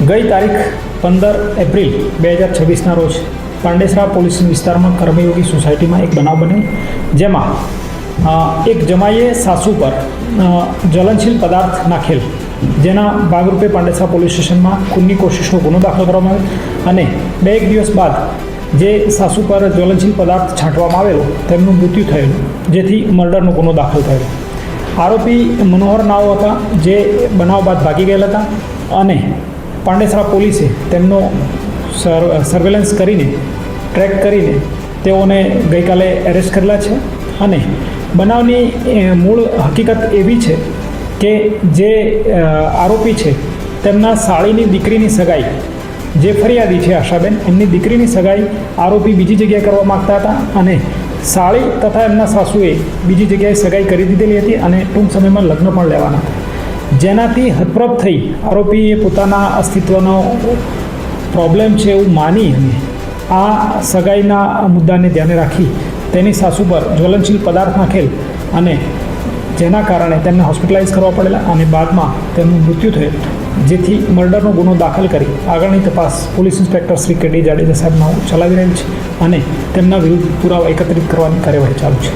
ગઈ તારીખ 15 એપ્રિલ 2026ના રોજ પાંડેસરા પોલીસ વિસ્તારમાં કર્મયોગી સોસાયટીમાં એક બનાવ બનેલ, જેમાં એક જમાઈએ સાસુ પર જ્વલનશીલ પદાર્થ નાખેલ, જેના ભાગરૂપે પાંડેસરા પોલીસ સ્ટેશનમાં ખૂનની કોશિશનો ગુનો દાખલ કરવામાં આવેલ અને 2 દિવસ બાદ જે સાસુ પર જ્વલનશીલ પદાર્થ છાંટવામાં આવેલો તેમનું મૃત્યુ થયેલું, જેથી મર્ડરનો ગુનો દાખલ થયેલો. આરોપી મનોહર નાઓ હતા, જે બનાવ બાદ ભાગી ગયેલા હતા અને પાંડેસરા પોલીસે તેમનો સર્વેલન્સ કરીને ટ્રેક કરીને તેઓને ગઈકાલે એરેસ્ટ કરેલા છે. અને બનાવની મૂળ હકીકત એવી છે કે જે આરોપી છે તેમના સાળીની દીકરીની સગાઈ, જે ફરિયાદી છે આશાબેન, એમની દીકરીની સગાઈ આરોપી બીજી જગ્યાએ કરવા માગતા હતા અને સાળી તથા એમના સાસુએ બીજી જગ્યાએ સગાઈ કરી દીધેલી હતી અને ટૂંક સમયમાં લગ્ન પણ લેવાના હતા, જેનાથી હતપ્રભ થઈ આરોપીએ પોતાના અસ્તિત્વનો પ્રોબ્લેમ છે એવું માની અને આ સગાઈના મુદ્દાને ધ્યાને રાખી તેની સાસુ પર જ્વલનશીલ પદાર્થ નાખેલ અને જેના કારણે તેમને હોસ્પિટલાઇઝ કરવા પડેલા અને બાદમાં તેમનું મૃત્યુ થયેલ, જેથી મર્ડરનો ગુનો દાખલ કરી આગળની તપાસ પોલીસ ઇન્સ્પેક્ટર શ્રી કે ડી જાડેજા સાહેબનો ચલાવી રહેલ છે અને તેમના વિરુદ્ધ પુરાવા એકત્રિત કરવાની કાર્યવાહી ચાલુ છે.